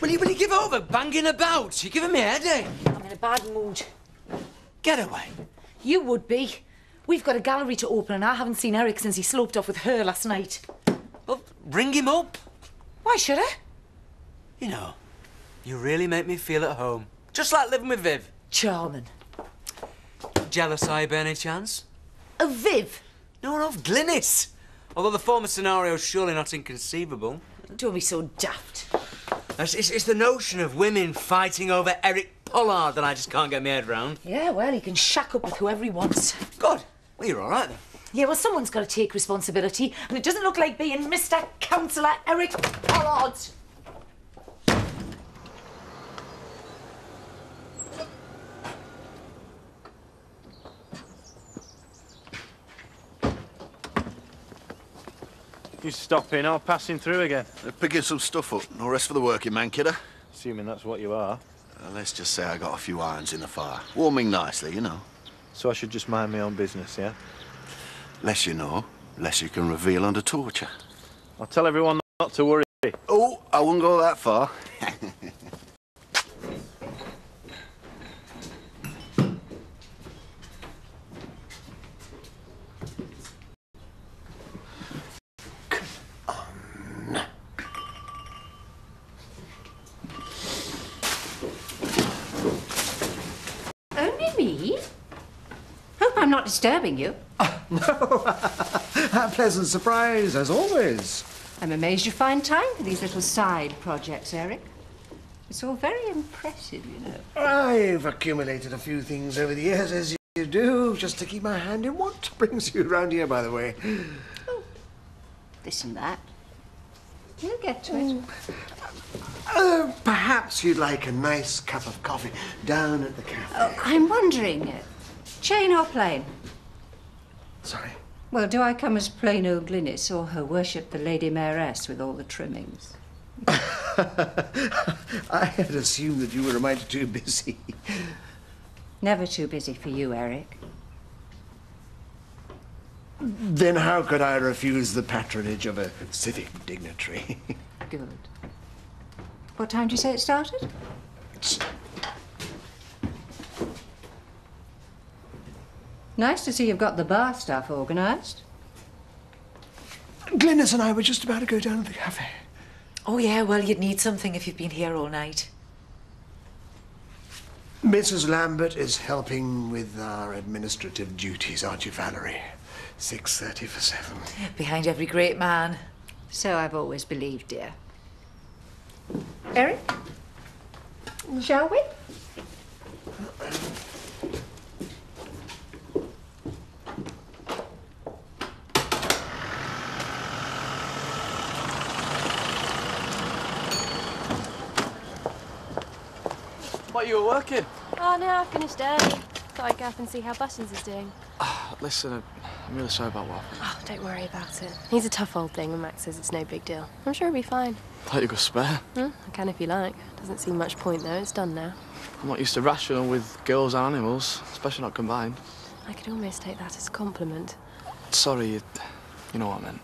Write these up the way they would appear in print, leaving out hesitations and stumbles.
Will you give over banging about? You're giving me a headache. I'm in a bad mood. Get away. You would be. We've got a gallery to open and I haven't seen Eric since he sloped off with her last night. Well, ring him up. Why should I? You know, you really make me feel at home. Just like living with Viv. Charming. Jealous, are you, by any chance? Of Viv? No, of Glynis. Although the former scenario's surely not inconceivable. Don't be so daft. It's the notion of women fighting over Eric Pollard that I just can't get my head round. Yeah, well, he can shack up with whoever he wants. Good. Well, you're all right, then. Yeah, well, someone's got to take responsibility, and it doesn't look like being Mr. Councillor Eric Pollard. You stop in, I'll pass him through again. They're picking some stuff up. No rest for the working man, kidder. Assuming that's what you are. Let's just say I got a few irons in the fire. Warming nicely, you know. So I should just mind my own business, yeah? Less you know, less you can reveal under torture. I'll tell everyone not to worry. Oh, I wouldn't go that far. I'm not disturbing you. No, a pleasant surprise, as always. I'm amazed you find time for these little side projects, Eric. It's all very impressive, you know. I've accumulated a few things over the years, as you do, just to keep my hand in. What brings you around here, by the way? Oh, this and that. We'll get to it. Perhaps you'd like a nice cup of coffee down at the cafe. Oh, I'm wondering, chain or plain? Sorry? Well, do I come as plain old Glynis or her worship the Lady Mayoress with all the trimmings? I had assumed that you were a mite too busy. Never too busy for you, Eric. Then how could I refuse the patronage of a civic dignitary? Good. What time did you say it started? Nice to see you've got the bar stuff organised. Glynis and I were just about to go down to the cafe. Oh, yeah, well, you'd need something if you've been here all night. Mrs. Lambert is helping with our administrative duties, aren't you, Valerie? 6:30 for 7. Behind every great man. So I've always believed, dear. Eric? Shall we? What, you were working? Oh, no, I finished early. Thought I'd go up and see how Buttons is doing. Listen, I'm really sorry about what happened. Oh, don't worry about it. He's a tough old thing, and Max says it's no big deal. I'm sure he'll be fine. Thought you could spare. I can if you like. Doesn't seem much point, though. It's done now. I'm not used to rational with girls and animals, especially not combined. I could almost take that as a compliment. Sorry, you know what I meant.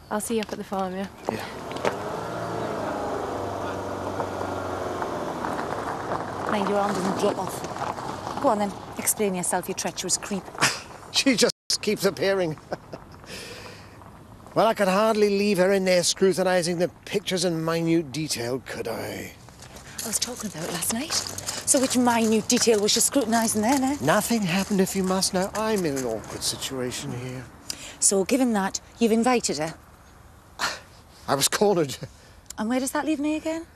I'll see you up at the farm, yeah? Yeah. Mind your arm doesn't drop off. Go on then, explain yourself, you treacherous creep. She just keeps appearing. Well, I could hardly leave her in there scrutinising the pictures in minute detail, could I? I was talking about it last night. So which minute detail was she scrutinising then, eh? Nothing happened, if you must know. I'm in an awkward situation here. So, given that, you've invited her? I was cornered. And where does that leave me again?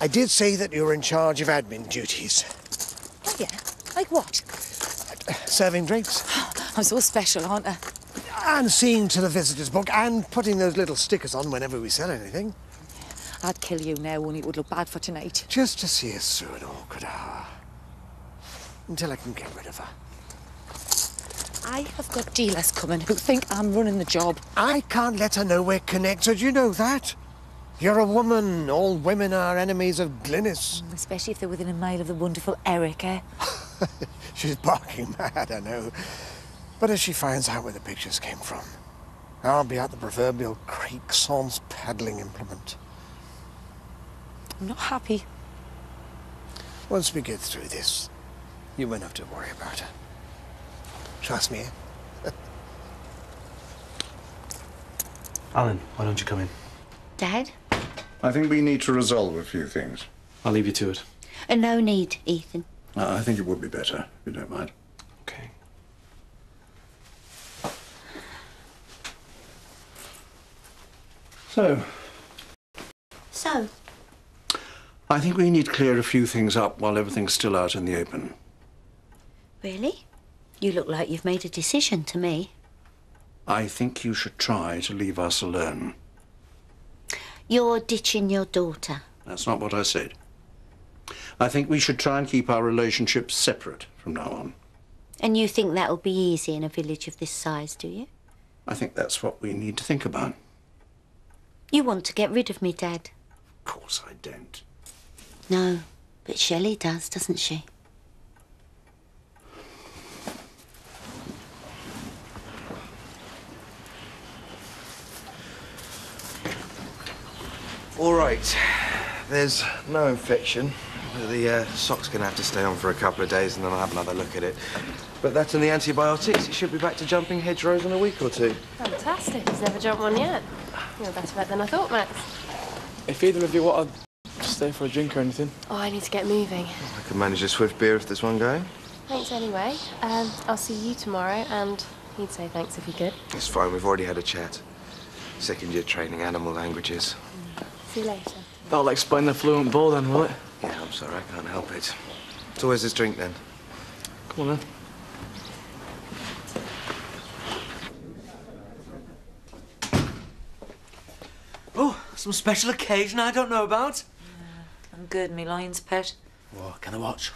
I did say that you were in charge of admin duties. Oh, yeah? Like what? Serving drinks. I'm so special, aren't I? And seeing to the visitors' book and putting those little stickers on whenever we sell anything. I'd kill you now, only it would look bad for tonight. Just to see us through an awkward hour. Until I can get rid of her. I have got dealers coming who think I'm running the job. I can't let her know we're connected, you know that. You're a woman. All women are enemies of Glynis. Especially if they're within a mile of the wonderful Eric, eh? She's barking mad, I know. But as she finds out where the pictures came from, I'll be at the proverbial creek sans paddling implement. I'm not happy. Once we get through this, you won't have to worry about it. Trust me. Alan, why don't you come in? Dad? I think we need to resolve a few things. I'll leave you to it. No need, Ethan. I think it would be better, if you don't mind. Okay. So, I think we need to clear a few things up while everything's still out in the open. Really? You look like you've made a decision to me. I think you should try to leave us alone. You're ditching your daughter. That's not what I said. I think we should try and keep our relationship separate from now on. And you think that'll be easy in a village of this size, do you? I think that's what we need to think about. You want to get rid of me, Dad? Of course I don't. No, but Shelley does, doesn't she? All right. There's no infection. The sock's going to have to stay on for a couple of days and then I'll have another look at it. But that's in the antibiotics. It should be back to jumping hedgerows in a week or two. Fantastic. He's never jumped one yet. You're a better vet than I thought, Max. If either of you want to stay for a drink or anything. Oh, I need to get moving. I can manage a swift beer if there's one going. Thanks anyway. I'll see you tomorrow, and he'd say thanks if he could. It's fine. We've already had a chat. Second year training, animal languages. See you later. That'll explain the fluent bull then, will it? Yeah, I'm sorry. I can't help it. So where's this drink then? Come on then. Oh, some special occasion I don't know about. I'm good, me lion's pet. What can I watch?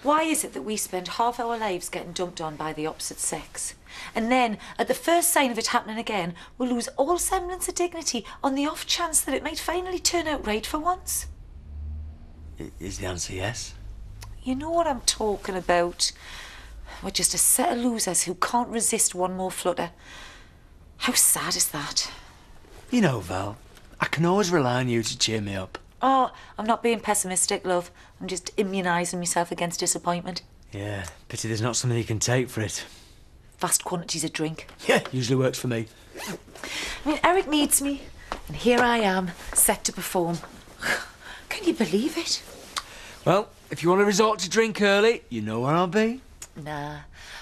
Why is it that we spend half our lives getting dumped on by the opposite sex? And then, at the first sign of it happening again, we'll lose all semblance of dignity on the off chance that it might finally turn out right for once? Is the answer yes? You know what I'm talking about. We're just a set of losers who can't resist one more flutter. How sad is that? You know, Val, I can always rely on you to cheer me up. Oh, I'm not being pessimistic, love. I'm just immunising myself against disappointment. Yeah, pity there's not something you can take for it. Vast quantities of drink. Yeah, usually works for me. I mean, Eric needs me, and here I am, set to perform. Can you believe it? Well, if you want to resort to drink early, you know where I'll be. Nah.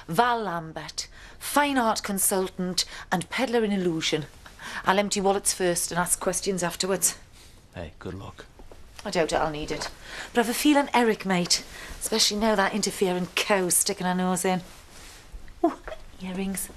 Val Lambert, fine art consultant and peddler in illusion. I'll empty wallets first and ask questions afterwards. Hey, good luck. I doubt I'll need it. But I've a feeling Eric might, especially now that interfering cow's sticking her nose in. Ooh, earrings.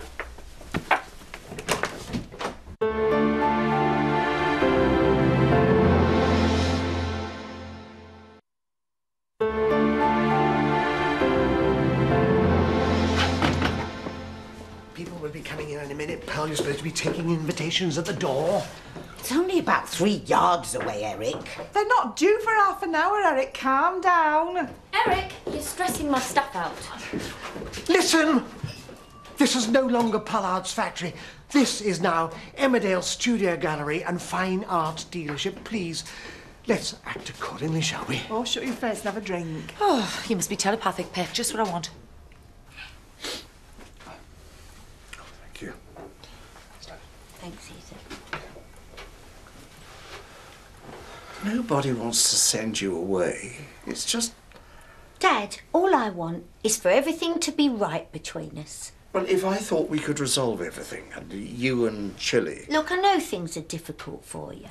People will be coming in a minute, pal. You're supposed to be taking invitations at the door. It's only about 3 yards away, Eric. They're not due for half an hour, Eric. Calm down. Eric, you're stressing my stuff out. Listen! This is no longer Pollard's factory. This is now Emmerdale Studio Gallery and Fine Art Dealership. Please, let's act accordingly, shall we? Oh, shut your face and have a drink. Oh, you must be telepathic, Pet. Just what I want. Thank you. Thanks, Ethan. Nobody wants to send you away. It's just... Dad, all I want is for everything to be right between us. Well, if I thought we could resolve everything, and you and Chili... Look, I know things are difficult for you,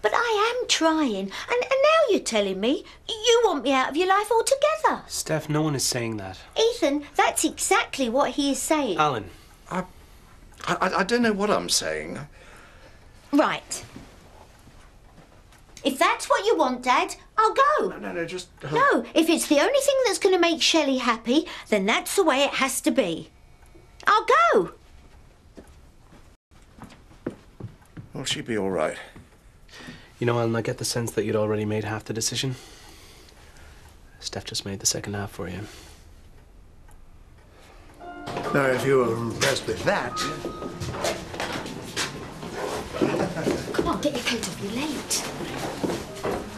but I am trying. And now you're telling me you want me out of your life altogether. Steph, no one is saying that. Ethan, that's exactly what he is saying. Alan. I don't know what I'm saying. Right. If that's what you want, Dad, I'll go. No, just... No, if it's the only thing that's going to make Shelley happy, then that's the way it has to be. I'll go. Will she be all right? You know, Alan, I get the sense that you'd already made half the decision. Steph just made the second half for you. Now, if you were impressed with that... Come on, get your coat off, you're late.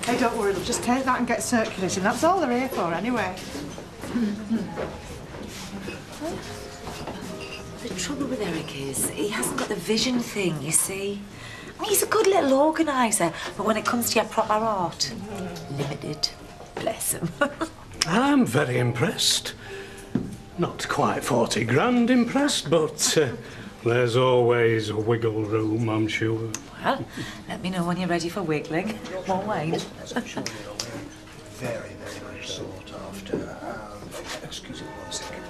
Hey, don't worry, they'll just take that and get circulating. That's all they're here for, anyway. The trouble with Eric is he hasn't got the vision thing, you see. I mean, he's a good little organiser, but when it comes to your proper art, limited. Bless him. I'm very impressed. Not quite 40 grand impressed, but there's always wiggle room, I'm sure. Well, let me know when you're ready for wiggling. More wine. Very, very much sought after. Excuse me 1 second.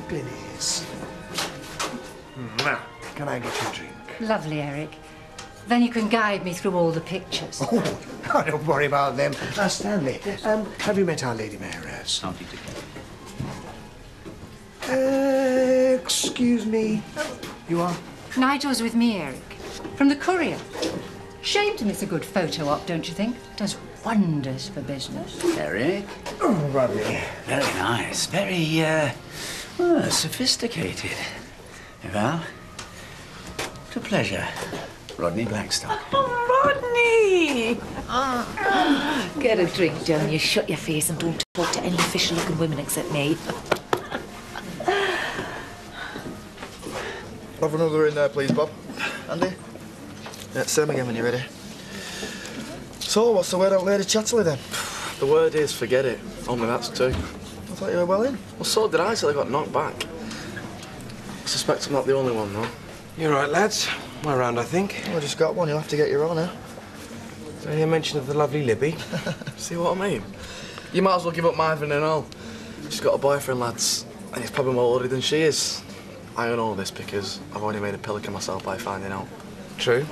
Glennies. Now, can I get you a drink? Lovely, Eric. Then you can guide me through all the pictures. Oh, don't worry about them. Stanley, have you met our Lady Mayoress? Excuse me. You are? Nigel's with me, Eric. From the Courier. Shame to miss a good photo op, don't you think? Does wonders for business. Eric? Oh, Rodney. Very nice. Very, sophisticated. Well, it's a pleasure. Rodney Blackstock. Oh, Rodney! Get a drink, Joan. You shut your face and don't talk to any official-looking women except me. Have another in there, please, Bob. Andy? Yeah, same again when you're ready. So, what's the word out Lady Chatterley, then? The word is forget it. Only that's two. I thought you were well in. Well, so did I till I got knocked back. I suspect I'm not the only one, though. You're right, lads. We're around, I think. Well, I just got one. You'll have to get your own, now. Did I hear mention of the lovely Libby? See what I mean? You might as well give up Marvin and all. She's got a boyfriend, lads, and he's probably more older than she is. I own all this because I've only made a pelican myself by finding out. True.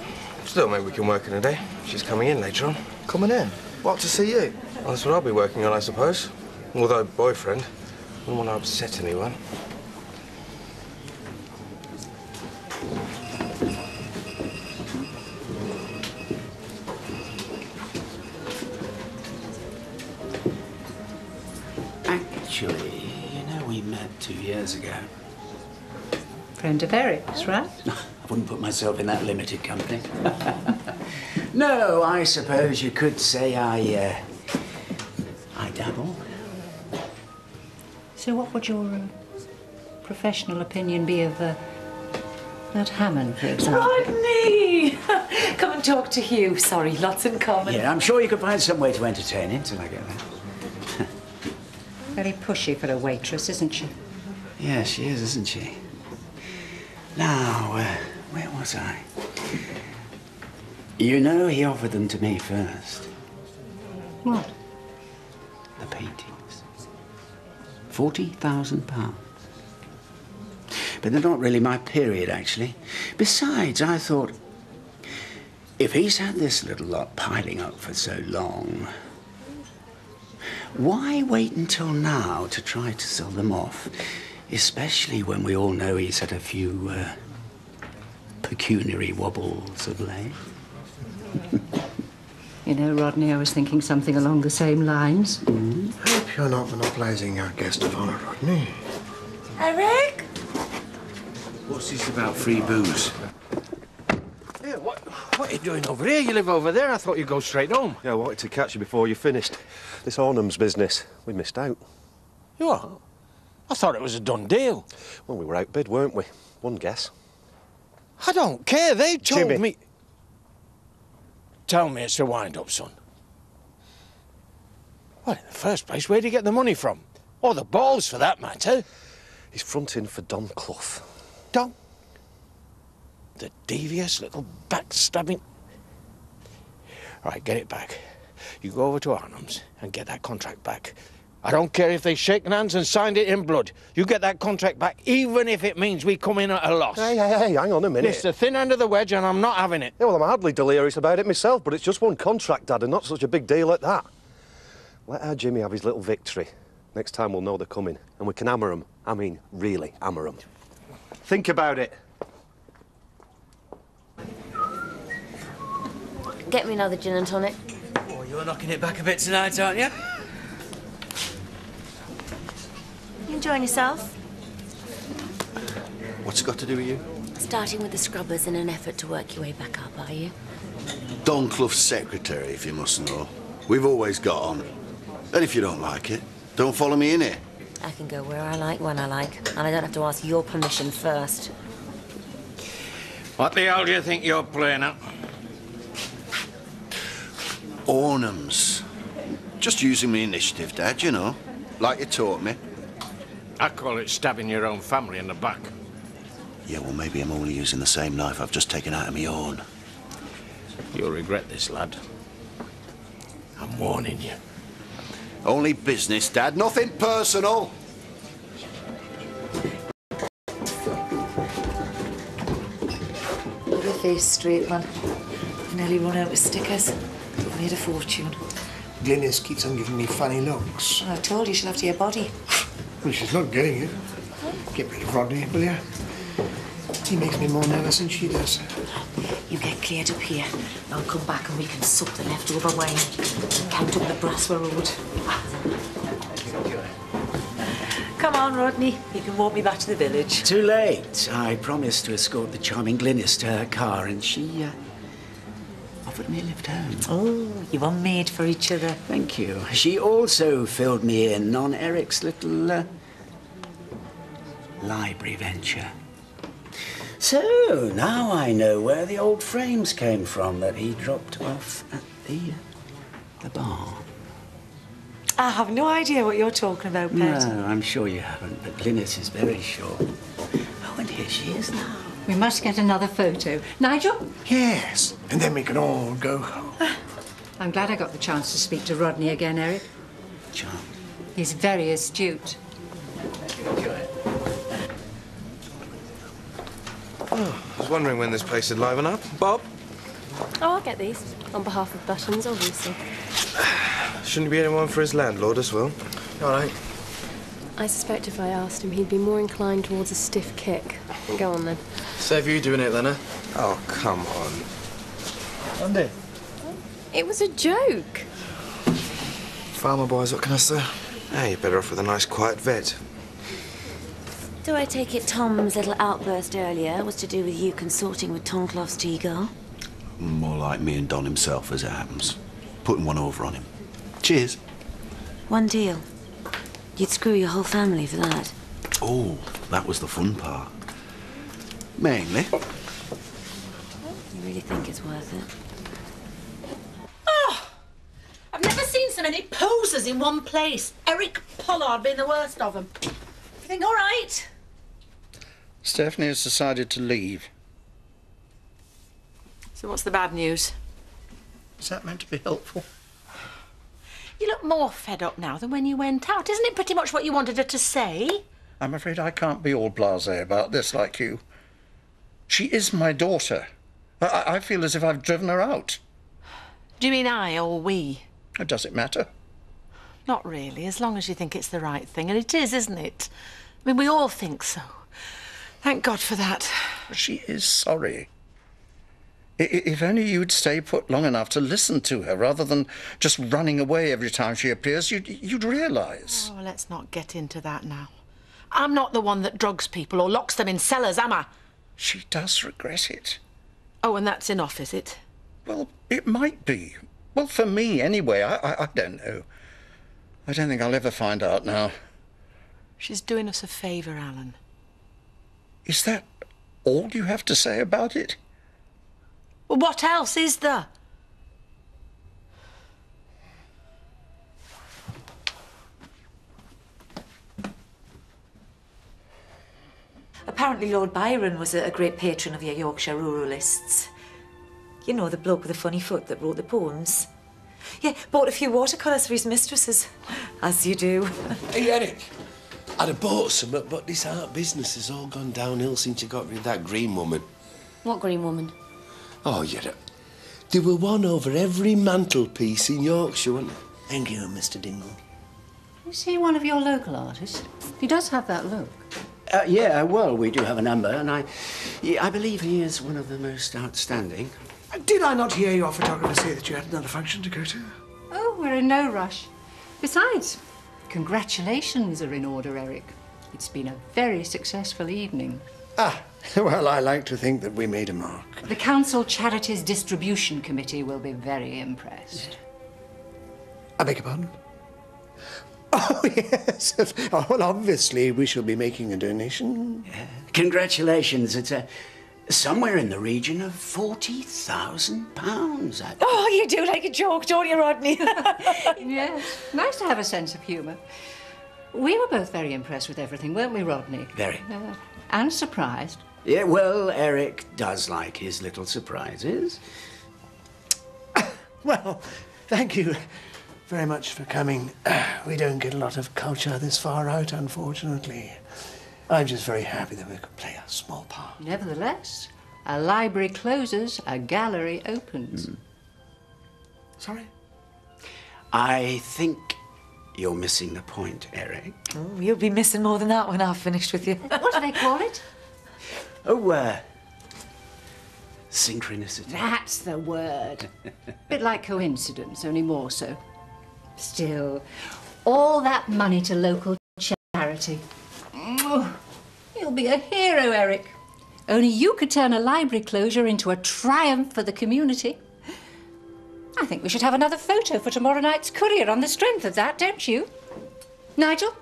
Still, maybe we can work in a day. She's coming in later on. Coming in? What, to see you? Well, that's what I'll be working on, I suppose. Although, boyfriend, I don't want to upset anyone. Actually, you know, we met 2 years ago. Friend of Eric's, right? I wouldn't put myself in that limited company. No, I suppose you could say I dabble. So what would your professional opinion be of that Hammond, for example? Rodney! Come and talk to Hugh. Sorry, lots in common. Yeah, I'm sure you could find some way to entertain him till I get there. Very pushy for a waitress, isn't she? Yeah, she is, isn't she? Now, where was I? You know, he offered them to me first. What? The paintings. £40,000. But they're not really my period, actually. Besides, I thought, if he's had this little lot piling up for so long, why wait until now to try to sell them off? Especially when we all know he's had a few pecuniary wobbles of late. You know, Rodney, I was thinking something along the same lines. I hope you're not monopolising our guest of honour, Rodney. Eric? What's this about free booze? Yeah, what are you doing over here? You live over there. I thought you'd go straight home. Yeah, I wanted to catch you before you finished. This Arnhem's business, we missed out. You are? I thought it was a done deal. Well, we were outbid, weren't we? One guess. I don't care. They told Jimmy. me... Tell me it's a wind-up, son. Well, in the first place, where'd he get the money from? Or the balls, for that matter. He's fronting for Don Clough. Don? The devious little backstabbing... Right, get it back. You go over to Arnhem's and get that contract back. I don't care if they've shaken hands and signed it in blood. You get that contract back, even if it means we come in at a loss. Hey, hang on a minute. It's the thin end of the wedge, and I'm not having it. Yeah, well, I'm hardly delirious about it myself, but it's just one contract, Dad, and not such a big deal at that. Let our Jimmy have his little victory. Next time we'll know they're coming, and we can hammer them. I mean, really hammer them. Think about it. Get me another gin and tonic. Oh, you're knocking it back a bit tonight, aren't you? You enjoying yourself? What's it got to do with you? Starting with the scrubbers in an effort to work your way back up, are you? Don Clough's secretary, if you must know. We've always got on. And if you don't like it, don't follow me in here. I can go where I like, when I like, and I don't have to ask your permission first. What the hell do you think you're playing at? Ornums. Just using my initiative, Dad, you know. Like you taught me. I call it stabbing your own family in the back. Yeah, well, maybe I'm only using the same knife I've just taken out of my own. You'll regret this, lad. I'm warning you. Only business, Dad. Nothing personal. Put your face straight, man. I've nearly run out of stickers. I've made a fortune. Glynis keeps on giving me funny looks. I told you she'll have to your body. Well, she's not getting it. Get rid of Rodney, will you? He makes me more nervous than she does. You get cleared up here. I'll come back and we can suck the leftover wine and count up the brass we're owed. Come on, Rodney. You can walk me back to the village. Too late. I promised to escort the charming Glynis to her car, and she offered me a lift home. Oh, you are made for each other. Thank you. She also filled me in on Eric's little library venture. So, now I know where the old frames came from that he dropped off at the bar. I have no idea what you're talking about, Pet. No, I'm sure you haven't, but Glynis is very sure. Oh, and here she is now. We must get another photo. Nigel? Yes, and then we can all go home. I'm glad I got the chance to speak to Rodney again, Eric. Charmed. He's very astute. Oh, I was wondering when this place would liven up. Bob? Oh, I'll get these. On behalf of Buttons, obviously. Shouldn't he be anyone for his landlord as well? All right. I suspect if I asked him, he'd be more inclined towards a stiff kick. Go on, then. Save you doing it, then, eh? Oh, come on. Andy? It was a joke. Farmer boys, what can I say? Hey, you're better off with a nice, quiet vet. Do I take it Tom's little outburst earlier was to do with you consorting with Toncloff's T-Girl? More like me and Don himself, as it happens. Putting one over on him. Cheers. One deal. You'd screw your whole family for that. Oh, that was the fun part. Mainly. You really think it's worth it? Oh! I've never seen so many posers in one place. Eric Pollard being the worst of them. Everything all right? Stephanie has decided to leave. So what's the bad news? Is that meant to be helpful? You look more fed up now than when you went out. Isn't it pretty much what you wanted her to say? I'm afraid I can't be all blasé about this like you. She is my daughter. I feel as if I've driven her out. Do you mean I or we? Does it matter? Not really, as long as you think it's the right thing. And it is, isn't it? I mean, we all think so. Thank God for that. She is sorry. If only you'd stay put long enough to listen to her rather than just running away every time she appears, you'd realise. Oh, let's not get into that now. I'm not the one that drugs people or locks them in cellars, am I? She does regret it. Oh, and that's enough, is it? Well, it might be. Well, for me, anyway. I don't know. I don't think I'll ever find out now. She's doing us a favour, Alan. Is that all you have to say about it? Well, what else is there? Apparently Lord Byron was a great patron of your Yorkshire ruralists. You know, the bloke with the funny foot that wrote the poems. Yeah, bought a few watercolours for his mistresses, as you do. Hey, Eric, I'd have bought some, but this art business has all gone downhill since you got rid of that green woman. What green woman? Oh, yeah. There were one over every mantelpiece in Yorkshire, wasn't there? Thank you, Mr. Dingle. Is he one of your local artists? He does have that look. Yeah, well, we do have a number, and I believe he is one of the most outstanding. Did I not hear your photographer say that you had another function to go to? Oh, we're in no rush. Besides, congratulations are in order, Eric. It's been a very successful evening. Ah, well, I like to think that we made a mark. The Council Charities Distribution Committee will be very impressed. I beg your pardon? Oh, yes. Well, obviously, we shall be making a donation. Congratulations. It's somewhere in the region of £40,000. Oh, you do like a joke, don't you, Rodney? Yes, nice to have a sense of humour. We were both very impressed with everything, weren't we, Rodney? Very. And surprised. Yeah, well, Eric does like his little surprises. Well, thank you very much for coming. We don't get a lot of culture this far out, unfortunately. I'm just very happy that we could play a small part. Nevertheless, a library closes, a gallery opens. Sorry? I think you're missing the point, Eric. Oh, you'll be missing more than that when I've finished with you. What do they call it? Oh, synchronicity. That's the word. Bit like coincidence, only more so. Still, all that money to local charity. You'll be a hero, Eric. Only you could turn a library closure into a triumph for the community. I think we should have another photo for tomorrow night's Courier on the strength of that, don't you? Nigel?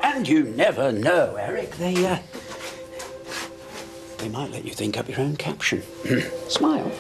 And you never know, Eric. They might let you think up your own caption. Smile.